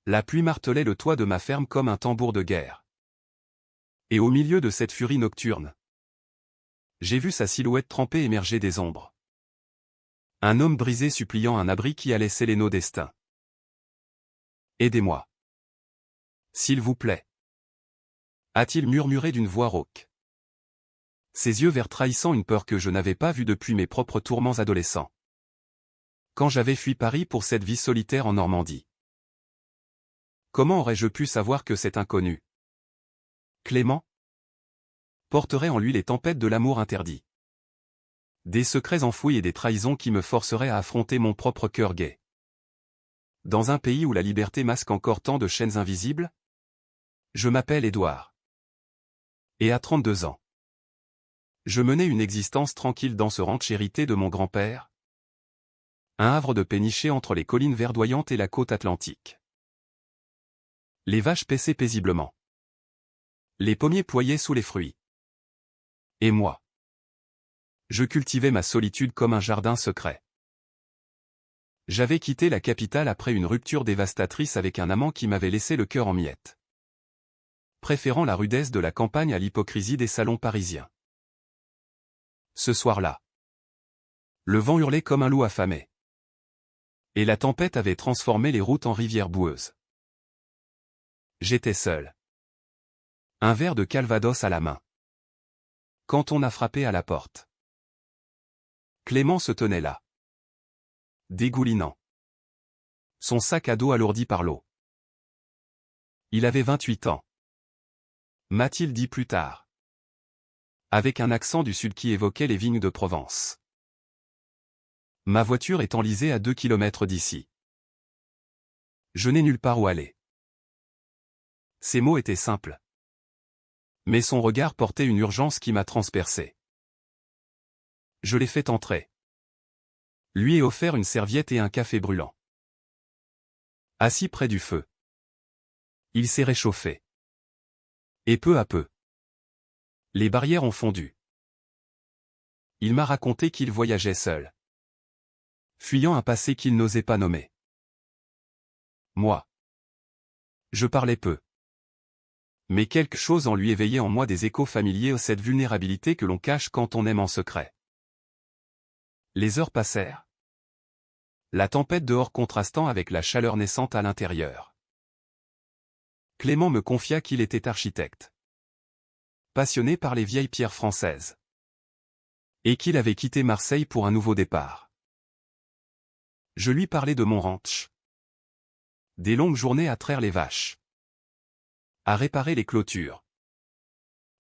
La pluie martelait le toit de ma ferme comme un tambour de guerre. Et au milieu de cette furie nocturne, j'ai vu sa silhouette trempée émerger des ombres. Un homme brisé suppliant un abri qui allait sceller nos destins. Aidez-moi. S'il vous plaît. A-t-il murmuré d'une voix rauque. Ses yeux verts trahissant une peur que je n'avais pas vue depuis mes propres tourments adolescents. Quand j'avais fui Paris pour cette vie solitaire en Normandie. Comment aurais-je pu savoir que cet inconnu, Clément, porterait en lui les tempêtes de l'amour interdit. Des secrets enfouis et des trahisons qui me forceraient à affronter mon propre cœur gai. Dans un pays où la liberté masque encore tant de chaînes invisibles? Je m'appelle Édouard. Et à 32 ans. Je menais une existence tranquille dans ce ranch hérité de mon grand-père. Un havre de péniché entre les collines verdoyantes et la côte atlantique. Les vaches paissaient paisiblement. Les pommiers ployaient sous les fruits. Et moi, je cultivais ma solitude comme un jardin secret. J'avais quitté la capitale après une rupture dévastatrice avec un amant qui m'avait laissé le cœur en miettes. Préférant la rudesse de la campagne à l'hypocrisie des salons parisiens. Ce soir-là, le vent hurlait comme un loup affamé. Et la tempête avait transformé les routes en rivières boueuses. J'étais seul. Un verre de Calvados à la main. Quand on a frappé à la porte. Clément se tenait là. Dégoulinant. Son sac à dos alourdi par l'eau. Il avait 28 ans. M'a-t-il dit plus tard. Avec un accent du sud qui évoquait les vignes de Provence. Ma voiture est enlisée à 2 kilomètres d'ici. Je n'ai nulle part où aller. Ces mots étaient simples. Mais son regard portait une urgence qui m'a transpercé. Je l'ai fait entrer. Lui ai offert une serviette et un café brûlant. Assis près du feu. Il s'est réchauffé. Et peu à peu, les barrières ont fondu. Il m'a raconté qu'il voyageait seul. Fuyant un passé qu'il n'osait pas nommer. Moi, je parlais peu. Mais quelque chose en lui éveillait en moi des échos familiers à cette vulnérabilité que l'on cache quand on aime en secret. Les heures passèrent. La tempête dehors contrastant avec la chaleur naissante à l'intérieur. Clément me confia qu'il était architecte. Passionné par les vieilles pierres françaises. Et qu'il avait quitté Marseille pour un nouveau départ. Je lui parlais de mon ranch. Des longues journées à traire les vaches. À réparer les clôtures.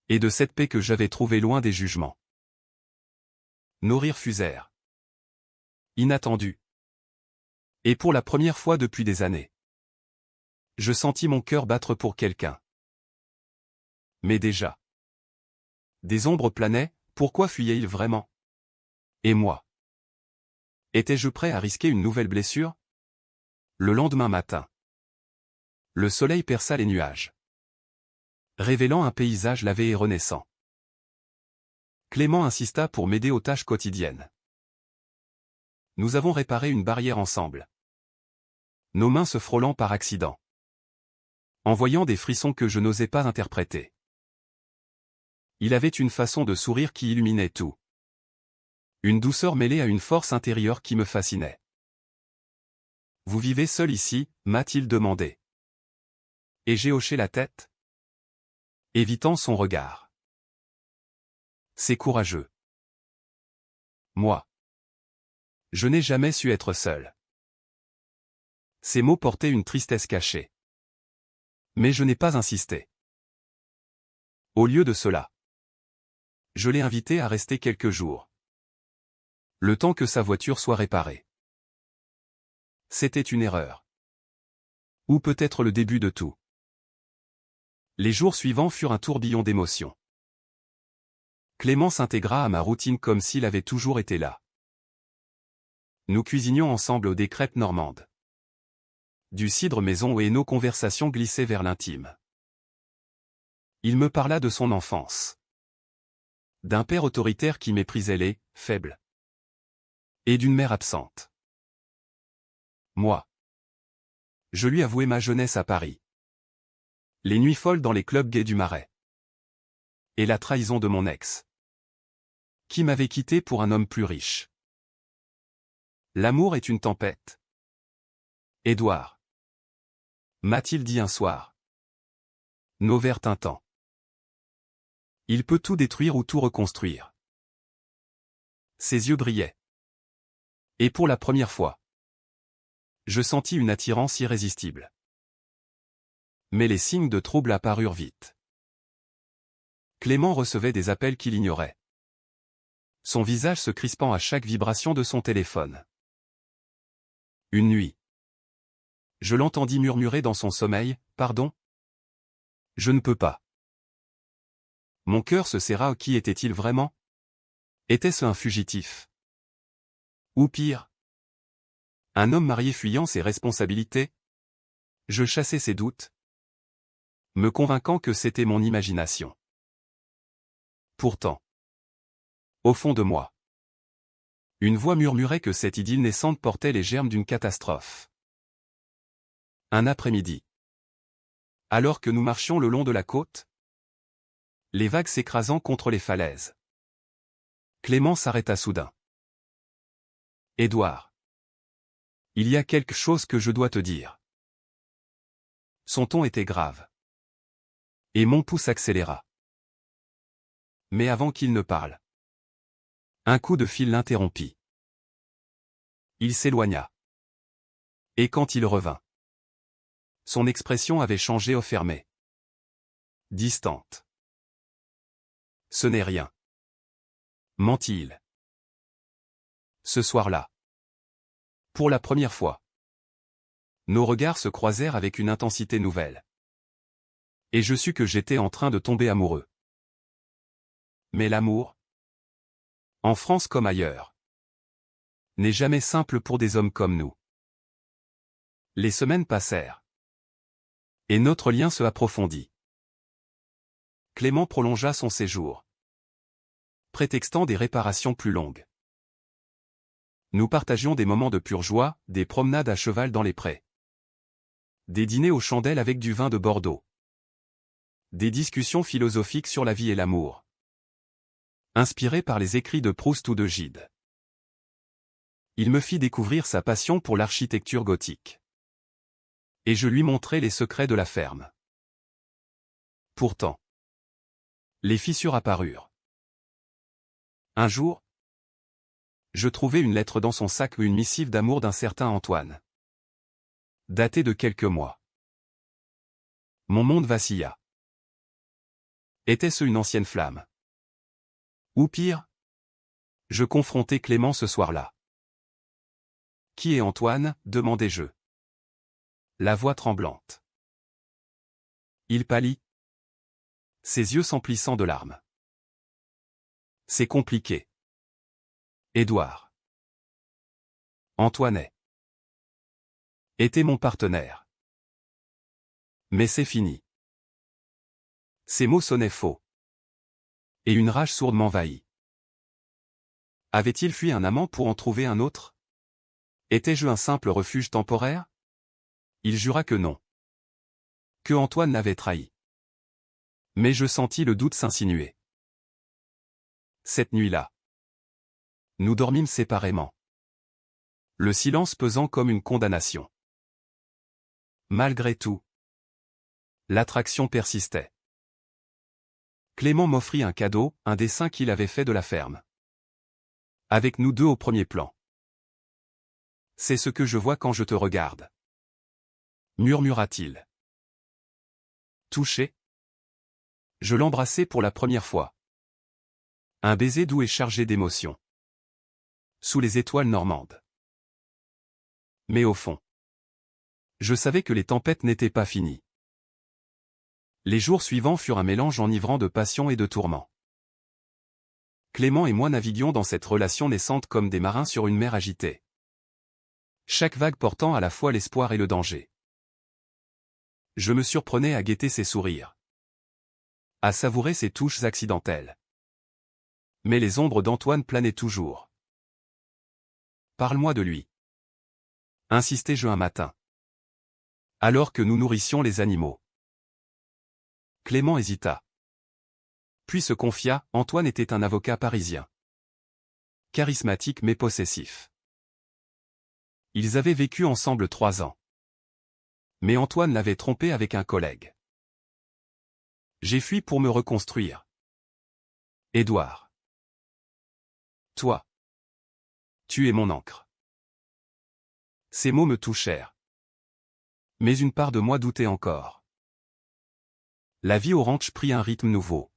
Et de cette paix que j'avais trouvée loin des jugements. Nos rires fusèrent. Inattendus. Et pour la première fois depuis des années. Je sentis mon cœur battre pour quelqu'un. Mais déjà. Des ombres planaient, pourquoi fuyait-il vraiment? Et moi? Étais-je prêt à risquer une nouvelle blessure? Le lendemain matin. Le soleil perça les nuages. Révélant un paysage lavé et renaissant. Clément insista pour m'aider aux tâches quotidiennes. Nous avons réparé une barrière ensemble. Nos mains se frôlant par accident. Envoyant des frissons que je n'osais pas interpréter. Il avait une façon de sourire qui illuminait tout. Une douceur mêlée à une force intérieure qui me fascinait. Vous vivez seul ici, m'a-t-il demandé. Et j'ai hoché la tête, évitant son regard. C'est courageux. Moi. Je n'ai jamais su être seul. Ces mots portaient une tristesse cachée. Mais je n'ai pas insisté. Au lieu de cela, je l'ai invité à rester quelques jours. Le temps que sa voiture soit réparée. C'était une erreur. Ou peut-être le début de tout. Les jours suivants furent un tourbillon d'émotions. Clément s'intégra à ma routine comme s'il avait toujours été là. Nous cuisinions ensemble des crêpes normandes. Du cidre maison et nos conversations glissaient vers l'intime. Il me parla de son enfance. D'un père autoritaire qui méprisait les faibles. Et d'une mère absente. Moi. Je lui avouai ma jeunesse à Paris. Les nuits folles dans les clubs gays du Marais. Et la trahison de mon ex. Qui m'avait quitté pour un homme plus riche. L'amour est une tempête. Édouard. M'a-t-il dit un soir. Nos verres tintants. Il peut tout détruire ou tout reconstruire. Ses yeux brillaient. Et pour la première fois, je sentis une attirance irrésistible. Mais les signes de trouble apparurent vite. Clément recevait des appels qu'il ignorait. Son visage se crispant à chaque vibration de son téléphone. Une nuit. Je l'entendis murmurer dans son sommeil, « Pardon ? Je ne peux pas. » Mon cœur se serra. Qui était-il vraiment? Était-ce un fugitif? Ou pire? Un homme marié fuyant ses responsabilités? Je chassai ses doutes, me convainquant que c'était mon imagination. Pourtant, au fond de moi, une voix murmurait que cette idylle naissante portait les germes d'une catastrophe. Un après-midi. Alors que nous marchions le long de la côte, les vagues s'écrasant contre les falaises, Clément s'arrêta soudain. « Édouard, il y a quelque chose que je dois te dire. » Son ton était grave. Et mon pouls s'accéléra. Mais avant qu'il ne parle, un coup de fil l'interrompit. Il s'éloigna. Et quand il revint, son expression avait changé au fermé. Distante. Ce n'est rien. Mentit-il. Ce soir-là, pour la première fois, nos regards se croisèrent avec une intensité nouvelle. Et je sus que j'étais en train de tomber amoureux. Mais l'amour, en France comme ailleurs, n'est jamais simple pour des hommes comme nous. Les semaines passèrent. Et notre lien se approfondit. Clément prolongea son séjour, prétextant des réparations plus longues. Nous partagions des moments de pure joie, des promenades à cheval dans les prés, des dîners aux chandelles avec du vin de Bordeaux, des discussions philosophiques sur la vie et l'amour, inspirées par les écrits de Proust ou de Gide. Il me fit découvrir sa passion pour l'architecture gothique. Et je lui montrai les secrets de la ferme. Pourtant, les fissures apparurent. Un jour, je trouvai une lettre dans son sac ou une missive d'amour d'un certain Antoine, datée de quelques mois. Mon monde vacilla. Était-ce une ancienne flamme? Ou pire? Je confrontai Clément ce soir-là. Qui est Antoine? Demandai-je, la voix tremblante. Il pâlit, ses yeux s'emplissant de larmes. C'est compliqué. Édouard. Antoine était mon partenaire. Mais c'est fini. Ces mots sonnaient faux. Et une rage sourde m'envahit. Avait-il fui un amant pour en trouver un autre? Étais-je un simple refuge temporaire? Il jura que non. Que Antoine l'avait trahi. Mais je sentis le doute s'insinuer. Cette nuit-là, nous dormîmes séparément. Le silence pesant comme une condamnation. Malgré tout, l'attraction persistait. Clément m'offrit un cadeau, un dessin qu'il avait fait de la ferme. Avec nous deux au premier plan. C'est ce que je vois quand je te regarde, murmura-t-il. Touché, je l'embrassai pour la première fois. Un baiser doux et chargé d'émotion. Sous les étoiles normandes. Mais au fond, je savais que les tempêtes n'étaient pas finies. Les jours suivants furent un mélange enivrant de passion et de tourments. Clément et moi naviguions dans cette relation naissante comme des marins sur une mer agitée. Chaque vague portant à la fois l'espoir et le danger. Je me surprenais à guetter ses sourires, à savourer ses touches accidentelles. Mais les ombres d'Antoine planaient toujours. Parle-moi de lui. Insistai-je un matin. Alors que nous nourrissions les animaux. Clément hésita. Puis se confia, Antoine était un avocat parisien. Charismatique mais possessif. Ils avaient vécu ensemble 3 ans. Mais Antoine l'avait trompé avec un collègue. J'ai fui pour me reconstruire. Édouard. Toi. Tu es mon encre. Ces mots me touchèrent. Mais une part de moi doutait encore. La vie au ranch prit un rythme nouveau.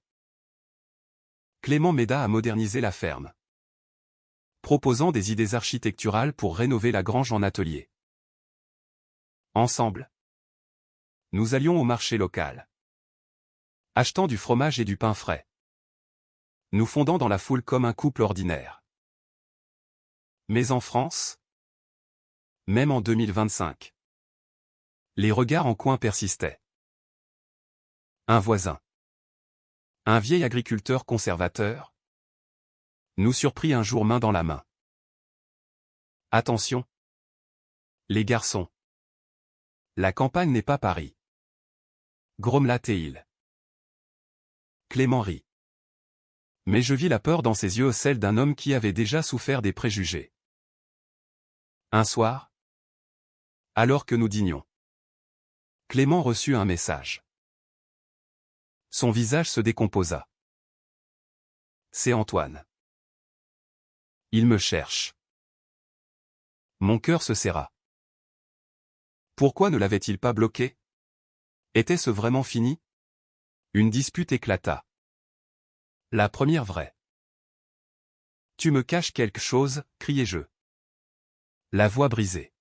Clément m'aida à moderniser la ferme, proposant des idées architecturales pour rénover la grange en atelier. Ensemble, nous allions au marché local, achetant du fromage et du pain frais, nous fondant dans la foule comme un couple ordinaire. Mais en France, même en 2025, les regards en coin persistaient. Un voisin, un vieil agriculteur conservateur, nous surprit un jour main dans la main. Attention, les garçons. La campagne n'est pas Paris. Grommela-t-il. Clément rit. Mais je vis la peur dans ses yeux, celle d'un homme qui avait déjà souffert des préjugés. Un soir, alors que nous dînions, Clément reçut un message. Son visage se décomposa. C'est Antoine. Il me cherche. Mon cœur se serra. Pourquoi ne l'avait-il pas bloqué? Était-ce vraiment fini? Une dispute éclata. La première vraie. Tu me caches quelque chose, criai-je. La voix brisée.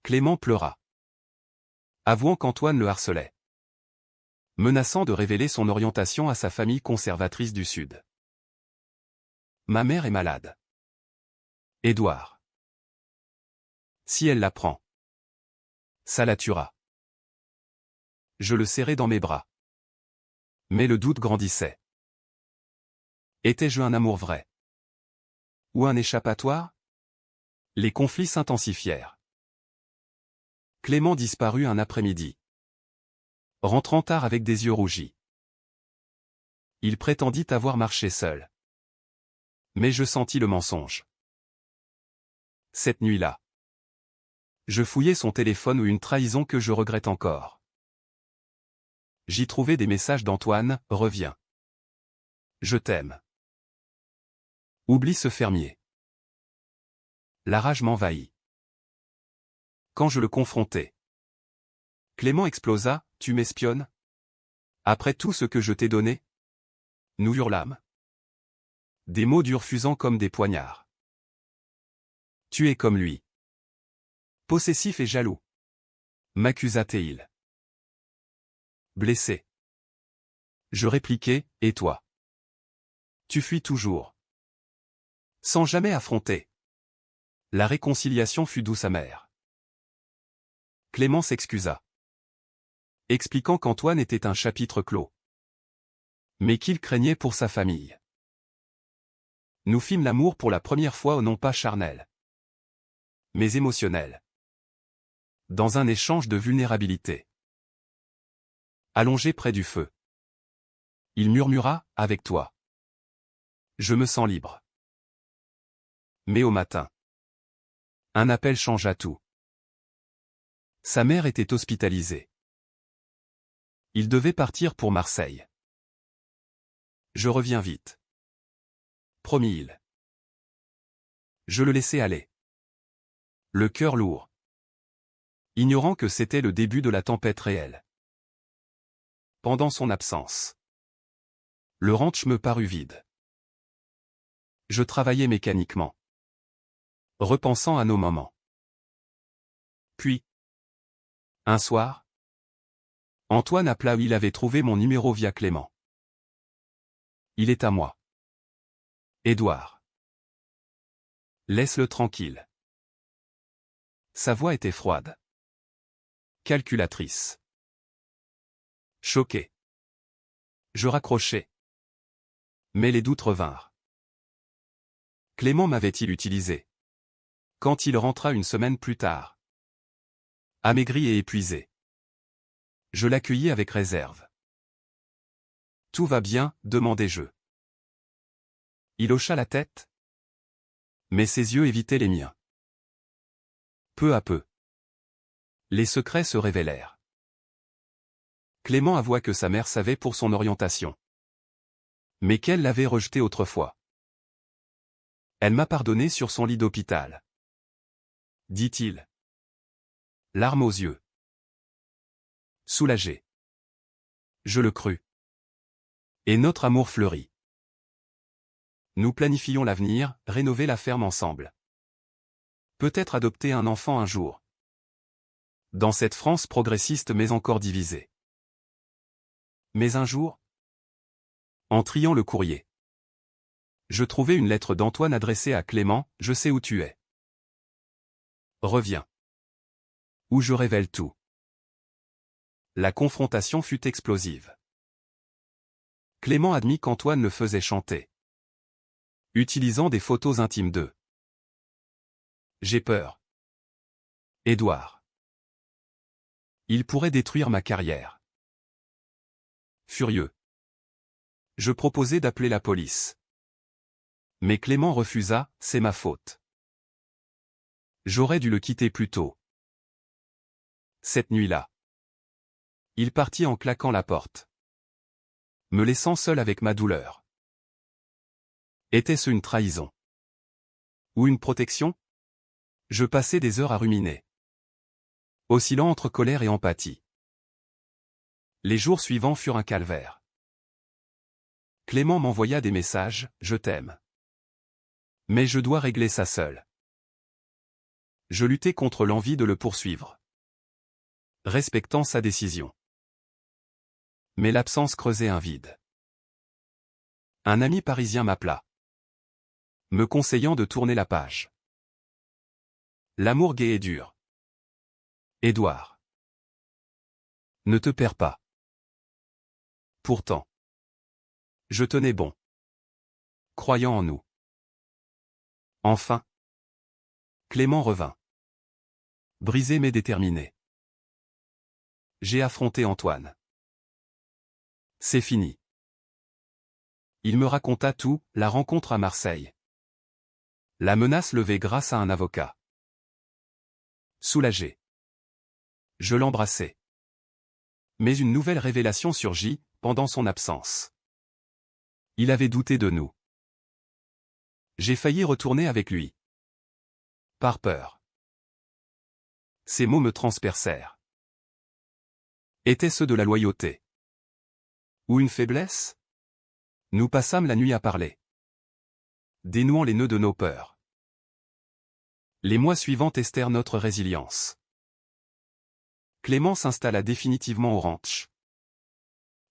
Clément pleura, avouant qu'Antoine le harcelait, menaçant de révéler son orientation à sa famille conservatrice du Sud. Ma mère est malade. Édouard. Si elle l'apprend, ça la tuera. Je le serrai dans mes bras. Mais le doute grandissait. Étais-je un amour vrai? Ou un échappatoire? Les conflits s'intensifièrent. Clément disparut un après-midi, rentrant tard avec des yeux rougis. Il prétendit avoir marché seul. Mais je sentis le mensonge. Cette nuit-là, je fouillai son téléphone ou une trahison que je regrette encore. J'y trouvai des messages d'Antoine, reviens. Je t'aime. Oublie ce fermier. La rage m'envahit. Quand je le confrontai, Clément explosa, tu m'espionnes? Après tout ce que je t'ai donné? Nous hurlâmes. Des mots durs fusant comme des poignards. Tu es comme lui. Possessif et jaloux. M'accusa-t-il. Blessé. Je répliquai, et toi? Tu fuis toujours. Sans jamais affronter. La réconciliation fut douce amère. Clément s'excusa, expliquant qu'Antoine était un chapitre clos, mais qu'il craignait pour sa famille. Nous fîmes l'amour pour la première fois non pas charnel, mais émotionnel, dans un échange de vulnérabilité. Allongé près du feu, il murmura, avec toi. Je me sens libre. Mais au matin, un appel changea tout. Sa mère était hospitalisée. Il devait partir pour Marseille. Je reviens vite. Promit-il. Je le laissai aller. Le cœur lourd. Ignorant que c'était le début de la tempête réelle. Pendant son absence, le ranch me parut vide. Je travaillais mécaniquement, repensant à nos moments. Puis, un soir, Antoine appela où il avait trouvé mon numéro via Clément. Il est à moi. Édouard. Laisse-le tranquille. Sa voix était froide. Calculatrice. Choqué. Je raccrochai. Mais les doutes revinrent. Clément m'avait-il utilisé? Quand il rentra une semaine plus tard. Amaigri et épuisé. Je l'accueillis avec réserve. Tout va bien, demandai-je. Il hocha la tête. Mais ses yeux évitaient les miens. Peu à peu, les secrets se révélèrent. Clément avoua que sa mère savait pour son orientation. Mais qu'elle l'avait rejeté autrefois. Elle m'a pardonné sur son lit d'hôpital. Dit-il. Larmes aux yeux. Soulagé. Je le crus. Et notre amour fleurit. Nous planifions l'avenir, rénover la ferme ensemble. Peut-être adopter un enfant un jour. Dans cette France progressiste mais encore divisée. Mais un jour, en triant le courrier, je trouvai une lettre d'Antoine adressée à Clément, je sais où tu es. Reviens. Où je révèle tout. La confrontation fut explosive. Clément admit qu'Antoine le faisait chanter, utilisant des photos intimes d'eux. J'ai peur. Édouard. Il pourrait détruire ma carrière. Furieux. Je proposai d'appeler la police. Mais Clément refusa, c'est ma faute. J'aurais dû le quitter plus tôt. Cette nuit-là, il partit en claquant la porte, me laissant seul avec ma douleur. Était-ce une trahison? Ou une protection? Je passai des heures à ruminer, oscillant entre colère et empathie. Les jours suivants furent un calvaire. Clément m'envoya des messages, je t'aime. Mais je dois régler ça seul. Je luttai contre l'envie de le poursuivre, respectant sa décision. Mais l'absence creusait un vide. Un ami parisien m'appela, me conseillant de tourner la page. L'amour gai et dur. Édouard. Ne te perds pas. Pourtant, je tenais bon, croyant en nous. Enfin, Clément revint. Brisé mais déterminé. J'ai affronté Antoine. C'est fini. Il me raconta tout, la rencontre à Marseille. La menace levée grâce à un avocat. Soulagé. Je l'embrassai. Mais une nouvelle révélation surgit, pendant son absence. Il avait douté de nous. J'ai failli retourner avec lui. Par peur. Ces mots me transpercèrent. Étaient-ce de la loyauté? Ou une faiblesse? Nous passâmes la nuit à parler, dénouant les nœuds de nos peurs. Les mois suivants testèrent notre résilience. Clément s'installa définitivement au ranch.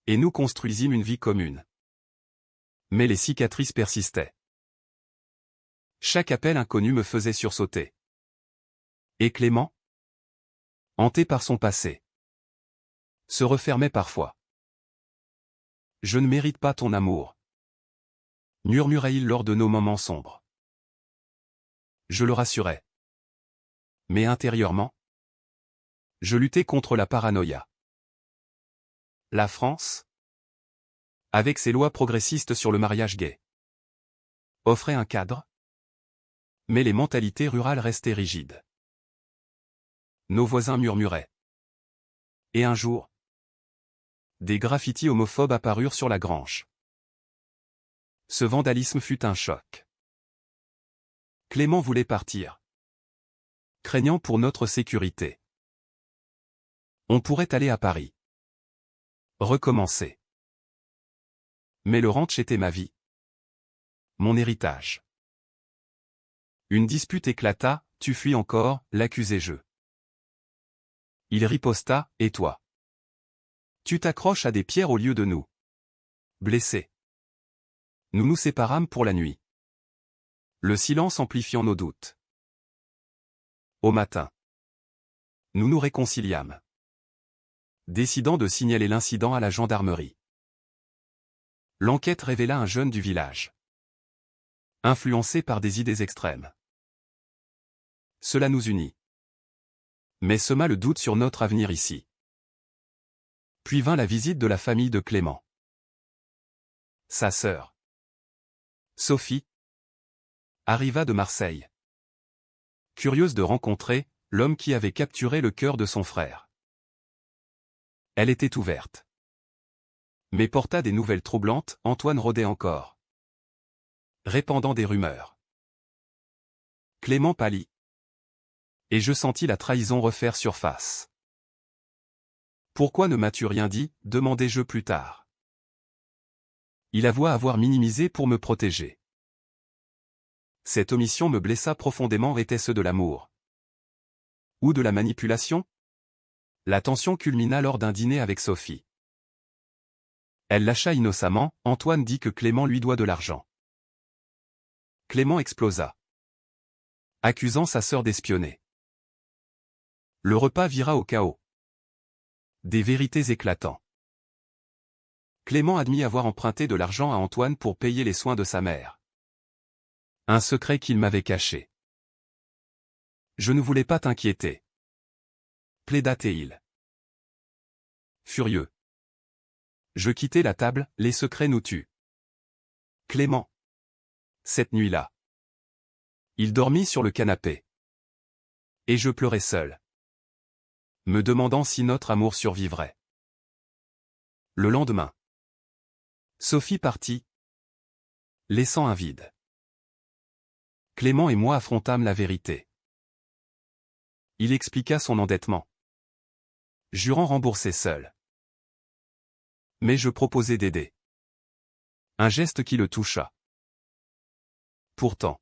Et nous construisîmes une vie commune. Mais les cicatrices persistaient. Chaque appel inconnu me faisait sursauter. Et Clément, hanté par son passé, se refermait parfois. Je ne mérite pas ton amour, murmurait-il lors de nos moments sombres. Je le rassurais. Mais intérieurement, je luttais contre la paranoïa. La France, avec ses lois progressistes sur le mariage gay, offrait un cadre, mais les mentalités rurales restaient rigides. Nos voisins murmuraient. Et un jour, des graffitis homophobes apparurent sur la grange. Ce vandalisme fut un choc. Clément voulait partir, craignant pour notre sécurité. On pourrait aller à Paris. Recommencer. Mais le ranch était ma vie. Mon héritage. Une dispute éclata, tu fuis encore, l'accusai-je. Il riposta, et toi? Tu t'accroches à des pierres au lieu de nous. Blessés. Nous nous séparâmes pour la nuit. Le silence amplifiant nos doutes. Au matin, nous nous réconciliâmes, décidant de signaler l'incident à la gendarmerie. L'enquête révéla un jeune du village, influencé par des idées extrêmes. Cela nous unit. mais sema le doute sur notre avenir ici. Puis vint la visite de la famille de Clément. Sa sœur, Sophie, arriva de Marseille. Curieuse de rencontrer l'homme qui avait capturé le cœur de son frère. Elle était ouverte. Mais porta des nouvelles troublantes, Antoine rôdait encore, répandant des rumeurs. Clément pâlit. Et je sentis la trahison refaire surface. Pourquoi ne m'as-tu rien dit, demandai-je plus tard. Il avoua avoir minimisé pour me protéger. Cette omission me blessa profondément. Était-ce de l'amour? Ou de la manipulation? La tension culmina lors d'un dîner avec Sophie. Elle lâcha innocemment, Antoine dit que Clément lui doit de l'argent. Clément explosa, accusant sa sœur d'espionner. Le repas vira au chaos. Des vérités éclatants. Clément admit avoir emprunté de l'argent à Antoine pour payer les soins de sa mère. Un secret qu'il m'avait caché. Je ne voulais pas t'inquiéter, plaida-t-il. Furieux, je quittai la table, les secrets nous tuent. Clément. Cette nuit-là, il dormit sur le canapé. Et je pleurais seul, me demandant si notre amour survivrait. Le lendemain, Sophie partit, laissant un vide. Clément et moi affrontâmes la vérité. Il expliqua son endettement, jurant rembourser seul. Mais je proposai d'aider. Un geste qui le toucha. Pourtant,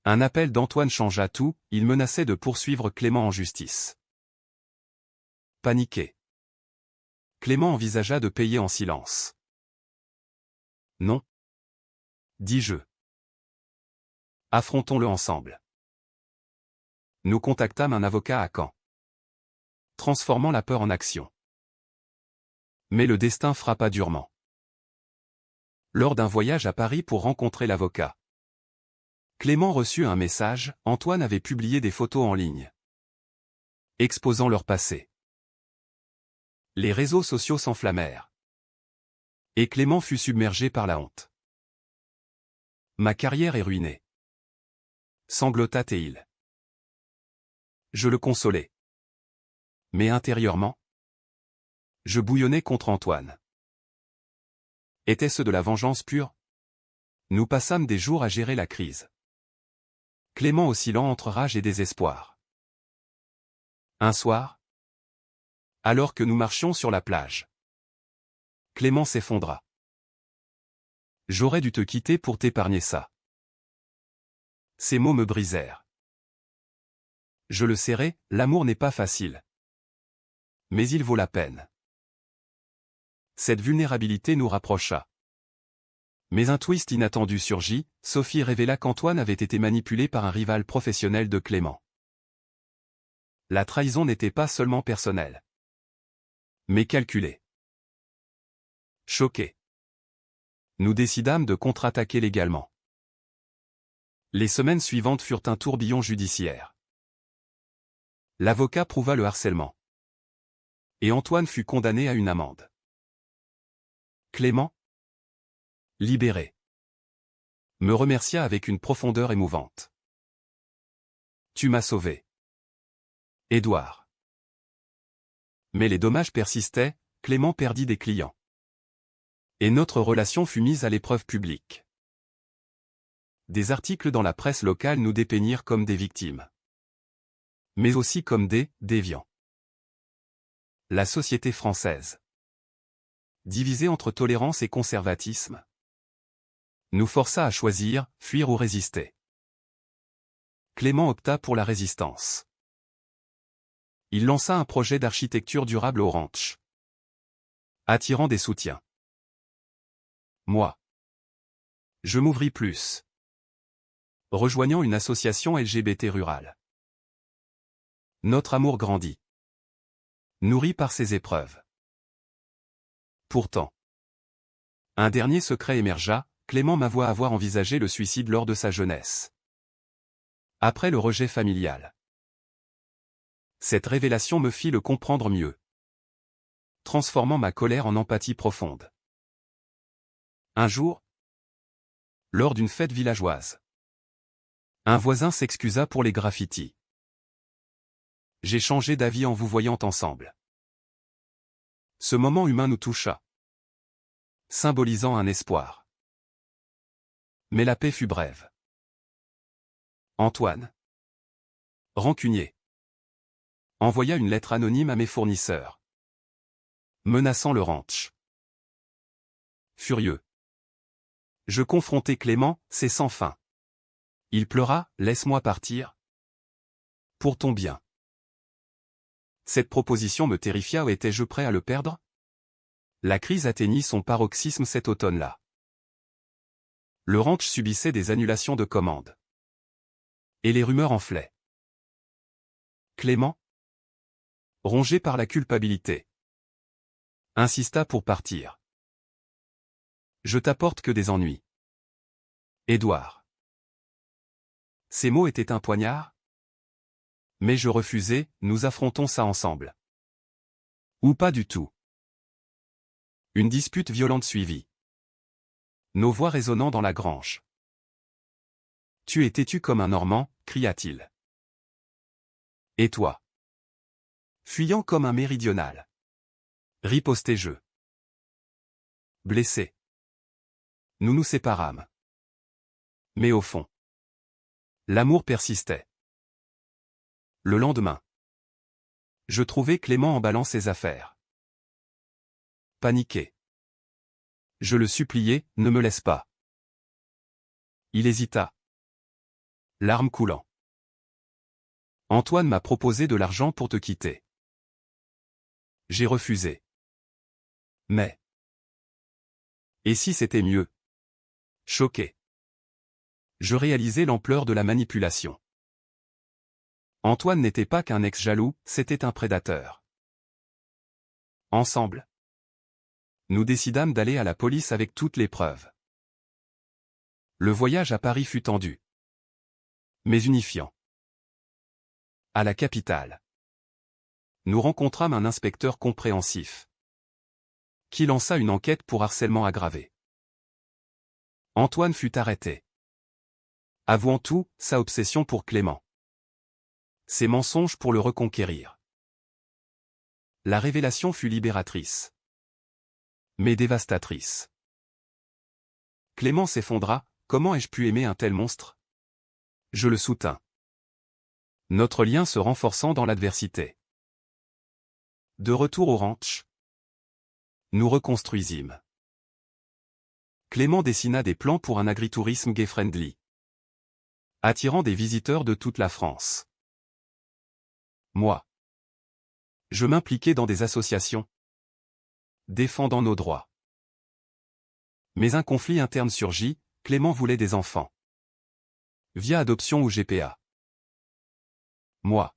un appel d'Antoine changea tout, il menaçait de poursuivre Clément en justice. Paniqué, Clément envisagea de payer en silence. Non, dis-je. Affrontons-le ensemble. Nous contactâmes un avocat à Caen, transformant la peur en action. Mais le destin frappa durement. Lors d'un voyage à Paris pour rencontrer l'avocat, Clément reçut un message, Antoine avait publié des photos en ligne, exposant leur passé. Les réseaux sociaux s'enflammèrent. Et Clément fut submergé par la honte. Ma carrière est ruinée, sanglota-t-il. Je le consolai. Mais intérieurement, je bouillonnais contre Antoine. Était-ce de la vengeance pure? Nous passâmes des jours à gérer la crise. Clément oscillant entre rage et désespoir. Un soir, alors que nous marchions sur la plage, Clément s'effondra. J'aurais dû te quitter pour t'épargner ça. Ces mots me brisèrent. Je le serrai, l'amour n'est pas facile. Mais il vaut la peine. Cette vulnérabilité nous rapprocha. Mais un twist inattendu surgit, Sophie révéla qu'Antoine avait été manipulé par un rival professionnel de Clément. La trahison n'était pas seulement personnelle, mais calculée. Choqués, nous décidâmes de contre-attaquer légalement. Les semaines suivantes furent un tourbillon judiciaire. L'avocat prouva le harcèlement. Et Antoine fut condamné à une amende. Clément, libéré, me remercia avec une profondeur émouvante. Tu m'as sauvé, Édouard. Mais les dommages persistaient, Clément perdit des clients. Et notre relation fut mise à l'épreuve publique. Des articles dans la presse locale nous dépeignirent comme des victimes, mais aussi comme des déviants. La société française, divisée entre tolérance et conservatisme, nous força à choisir, fuir ou résister. Clément opta pour la résistance. Il lança un projet d'architecture durable au ranch, attirant des soutiens. Moi, je m'ouvris plus, rejoignant une association LGBT rurale. Notre amour grandit, nourri par ces épreuves. Pourtant, un dernier secret émergea, Clément m'avoua avoir envisagé le suicide lors de sa jeunesse. Après le rejet familial. Cette révélation me fit le comprendre mieux, transformant ma colère en empathie profonde. Un jour, lors d'une fête villageoise, un voisin s'excusa pour les graffitis. J'ai changé d'avis en vous voyant ensemble. Ce moment humain nous toucha, symbolisant un espoir. Mais la paix fut brève. Antoine, rancunier, envoya une lettre anonyme à mes fournisseurs, menaçant le ranch. Furieux, je confrontai Clément, c'est sans fin. Il pleura, laisse-moi partir. Pour ton bien. Cette proposition me terrifia. Étais-je prêt à le perdre? La crise atteignit son paroxysme cet automne-là. Le ranch subissait des annulations de commandes. Et les rumeurs enflaient. Clément, rongé par la culpabilité, insista pour partir. Je t'apporte que des ennuis. Édouard. Ces mots étaient un poignard? Mais je refusai, nous affrontons ça ensemble. Ou pas du tout. Une dispute violente suivit. Nos voix résonnant dans la grange. Tu es têtu comme un Normand, cria-t-il. Et toi? Fuyant comme un méridional. Ripostai-je. Blessé. Nous nous séparâmes. Mais au fond, l'amour persistait. Le lendemain, je trouvai Clément emballant ses affaires. Paniqué. Je le suppliai, ne me laisse pas. Il hésita. Larmes coulant. Antoine m'a proposé de l'argent pour te quitter. J'ai refusé. Mais... Et si c'était mieux? Choqué. Je réalisais l'ampleur de la manipulation. Antoine n'était pas qu'un ex jaloux, c'était un prédateur. Ensemble, nous décidâmes d'aller à la police avec toutes les preuves. Le voyage à Paris fut tendu, mais unifiant. À la capitale, nous rencontrâmes un inspecteur compréhensif, qui lança une enquête pour harcèlement aggravé. Antoine fut arrêté, avouant tout, sa obsession pour Clément, ses mensonges pour le reconquérir. La révélation fut libératrice, mais dévastatrice. Clément s'effondra, comment ai-je pu aimer un tel monstre? Je le soutins. Notre lien se renforçant dans l'adversité. De retour au ranch, nous reconstruisîmes. Clément dessina des plans pour un agritourisme gay-friendly, attirant des visiteurs de toute la France. Moi, je m'impliquais dans des associations, défendant nos droits. Mais un conflit interne surgit, Clément voulait des enfants. Via adoption ou GPA. Moi,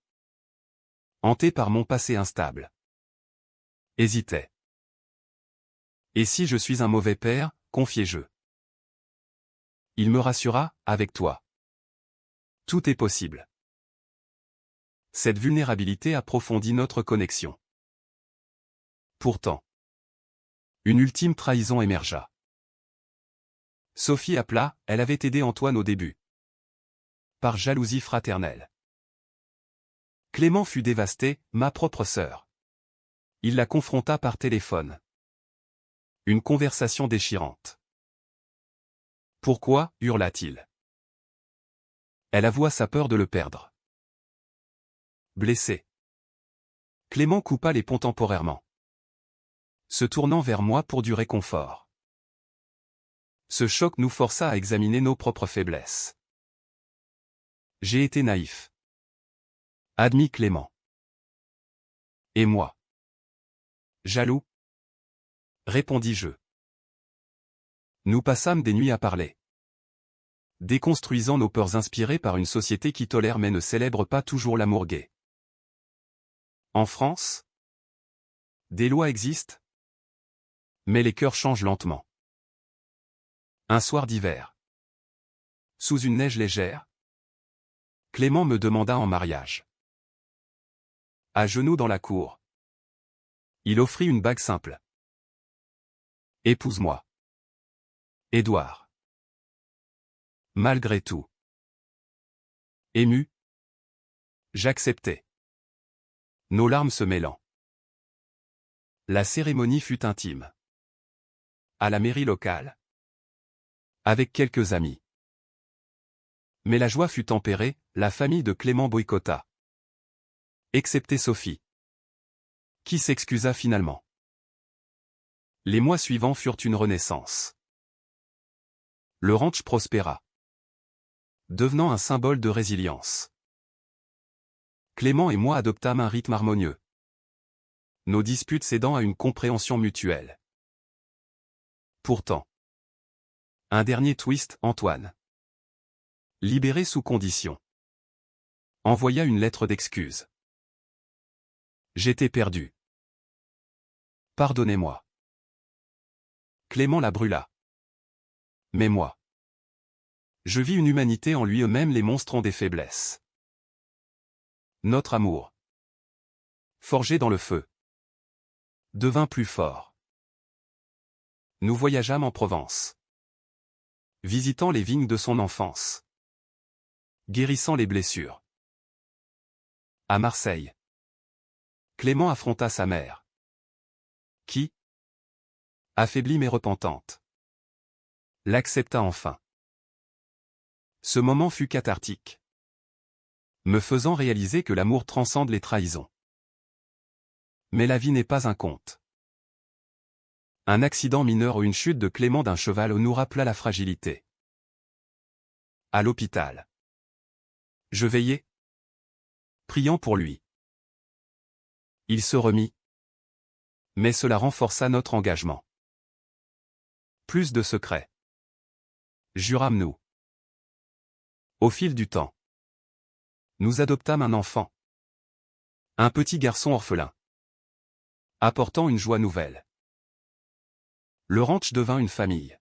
hanté par mon passé instable, hésitais. Et si je suis un mauvais père, confiai-je. Il me rassura, avec toi. Tout est possible. Cette vulnérabilité approfondit notre connexion. Pourtant, une ultime trahison émergea. Sophie appela, elle avait aidé Antoine au début. Par jalousie fraternelle. Clément fut dévasté, ma propre sœur. Il la confronta par téléphone. Une conversation déchirante. Pourquoi, hurla-t-il. Elle avoua sa peur de le perdre. Blessé. Clément coupa les ponts temporairement, se tournant vers moi pour du réconfort. Ce choc nous força à examiner nos propres faiblesses. J'ai été naïf, admit Clément. Et moi? Jaloux? Répondis-je. Nous passâmes des nuits à parler, déconstruisant nos peurs inspirées par une société qui tolère mais ne célèbre pas toujours l'amour gay. En France, des lois existent, mais les cœurs changent lentement. Un soir d'hiver, sous une neige légère, Clément me demanda en mariage. À genoux dans la cour. Il offrit une bague simple. Épouse-moi. Édouard. Malgré tout. Ému. J'acceptai. Nos larmes se mêlant. La cérémonie fut intime. À la mairie locale. Avec quelques amis. Mais la joie fut tempérée, la famille de Clément boycotta. Excepté Sophie. Qui s'excusa finalement. Les mois suivants furent une renaissance. Le ranch prospéra. Devenant un symbole de résilience. Clément et moi adoptâmes un rythme harmonieux. Nos disputes cédant à une compréhension mutuelle. Pourtant. Un dernier twist, Antoine. Libéré sous condition. Envoya une lettre d'excuse. J'étais perdu. Pardonnez-moi. Clément la brûla. Mais moi. Je vis une humanité en lui, eux-mêmes les monstres ont des faiblesses. Notre amour. Forgé dans le feu. Devint plus fort. Nous voyageâmes en Provence. Visitant les vignes de son enfance. Guérissant les blessures. À Marseille. Clément affronta sa mère. Qui, affaiblie mais repentante, l'accepta enfin. Ce moment fut cathartique. Me faisant réaliser que l'amour transcende les trahisons. Mais la vie n'est pas un conte. Un accident mineur ou une chute de Clément d'un cheval nous rappela la fragilité. À l'hôpital. Je veillais, priant pour lui. Il se remit. Mais cela renforça notre engagement. Plus de secrets. Jurâmes-nous. Au fil du temps. Nous adoptâmes un enfant. Un petit garçon orphelin. Apportant une joie nouvelle. Le ranch devint une famille.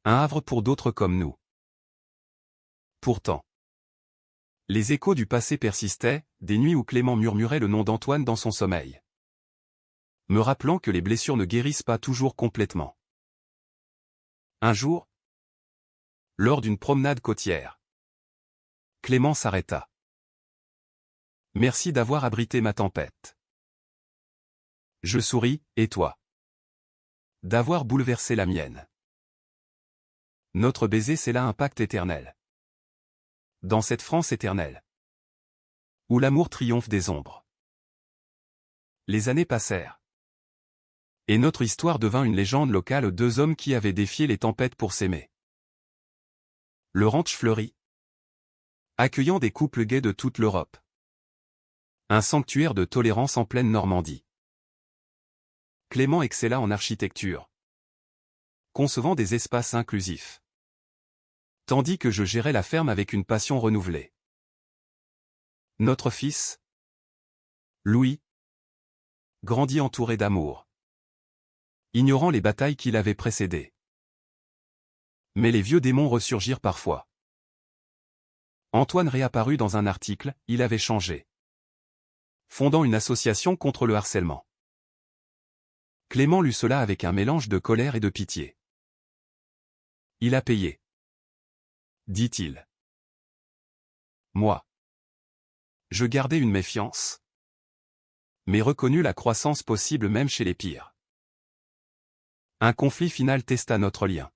Un havre pour d'autres comme nous. Pourtant. Les échos du passé persistaient, des nuits où Clément murmurait le nom d'Antoine dans son sommeil. Me rappelant que les blessures ne guérissent pas toujours complètement. Un jour, lors d'une promenade côtière, Clément s'arrêta. Merci d'avoir abrité ma tempête. Je souris, et toi? D'avoir bouleversé la mienne. Notre baiser scella un pacte éternel. Dans cette France éternelle. Où l'amour triomphe des ombres. Les années passèrent. Et notre histoire devint une légende locale, deux hommes qui avaient défié les tempêtes pour s'aimer. Le ranch fleurit. Accueillant des couples gays de toute l'Europe. Un sanctuaire de tolérance en pleine Normandie. Clément excella en architecture. Concevant des espaces inclusifs. Tandis que je gérais la ferme avec une passion renouvelée. Notre fils, Louis, grandit entouré d'amour. Ignorant les batailles qui l'avaient précédé. Mais les vieux démons ressurgirent parfois. Antoine réapparut dans un article, il avait changé. Fondant une association contre le harcèlement. Clément lut cela avec un mélange de colère et de pitié. Il a payé. Dit-il. Moi. Je gardais une méfiance. Mais reconnus la croissance possible même chez les pires. Un conflit final testa notre lien.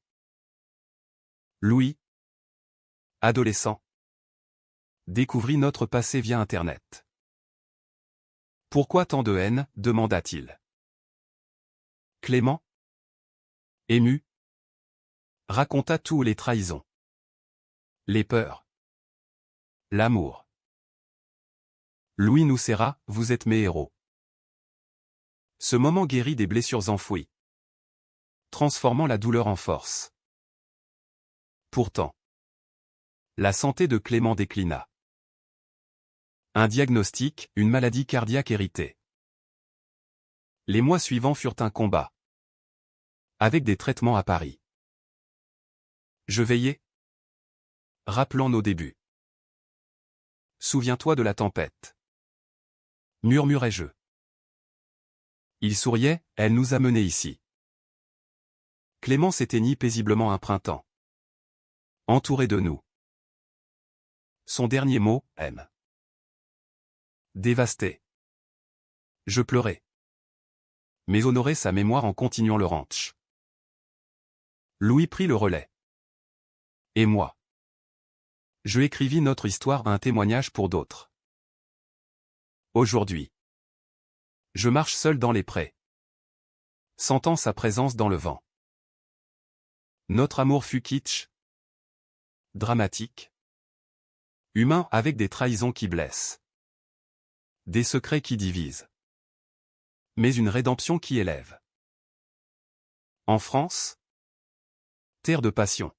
Louis, adolescent, découvrit notre passé via Internet. Pourquoi tant de haine, demanda-t-il. Clément, ému, raconta tout, les trahisons. Les peurs. L'amour. Louis nous serra, vous êtes mes héros. Ce moment guérit des blessures enfouies. Transformant la douleur en force. Pourtant. La santé de Clément déclina. Un diagnostic, une maladie cardiaque héritée. Les mois suivants furent un combat. Avec des traitements à Paris. Je veillais. Rappelons nos débuts. Souviens-toi de la tempête. murmurai-je. Il souriait, elle nous a menés ici. Clémence éteignit paisiblement un printemps. Entouré de nous. Son dernier mot, M. Dévasté. Je pleurais. Mais honorai sa mémoire en continuant le ranch. Louis prit le relais. Et moi. Je écrivis notre histoire, un témoignage pour d'autres. Aujourd'hui. Je marche seul dans les prés. Sentant sa présence dans le vent. Notre amour fut kitsch. Dramatique. Humain avec des trahisons qui blessent. Des secrets qui divisent. Mais une rédemption qui élève. En France, terre de passion.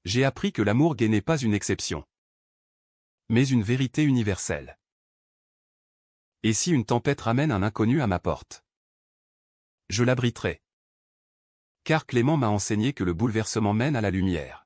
J'ai appris que l'amour gai n'est pas une exception, mais une vérité universelle. Et si une tempête ramène un inconnu à ma porte, je l'abriterai. Car Clément m'a enseigné que le bouleversement mène à la lumière.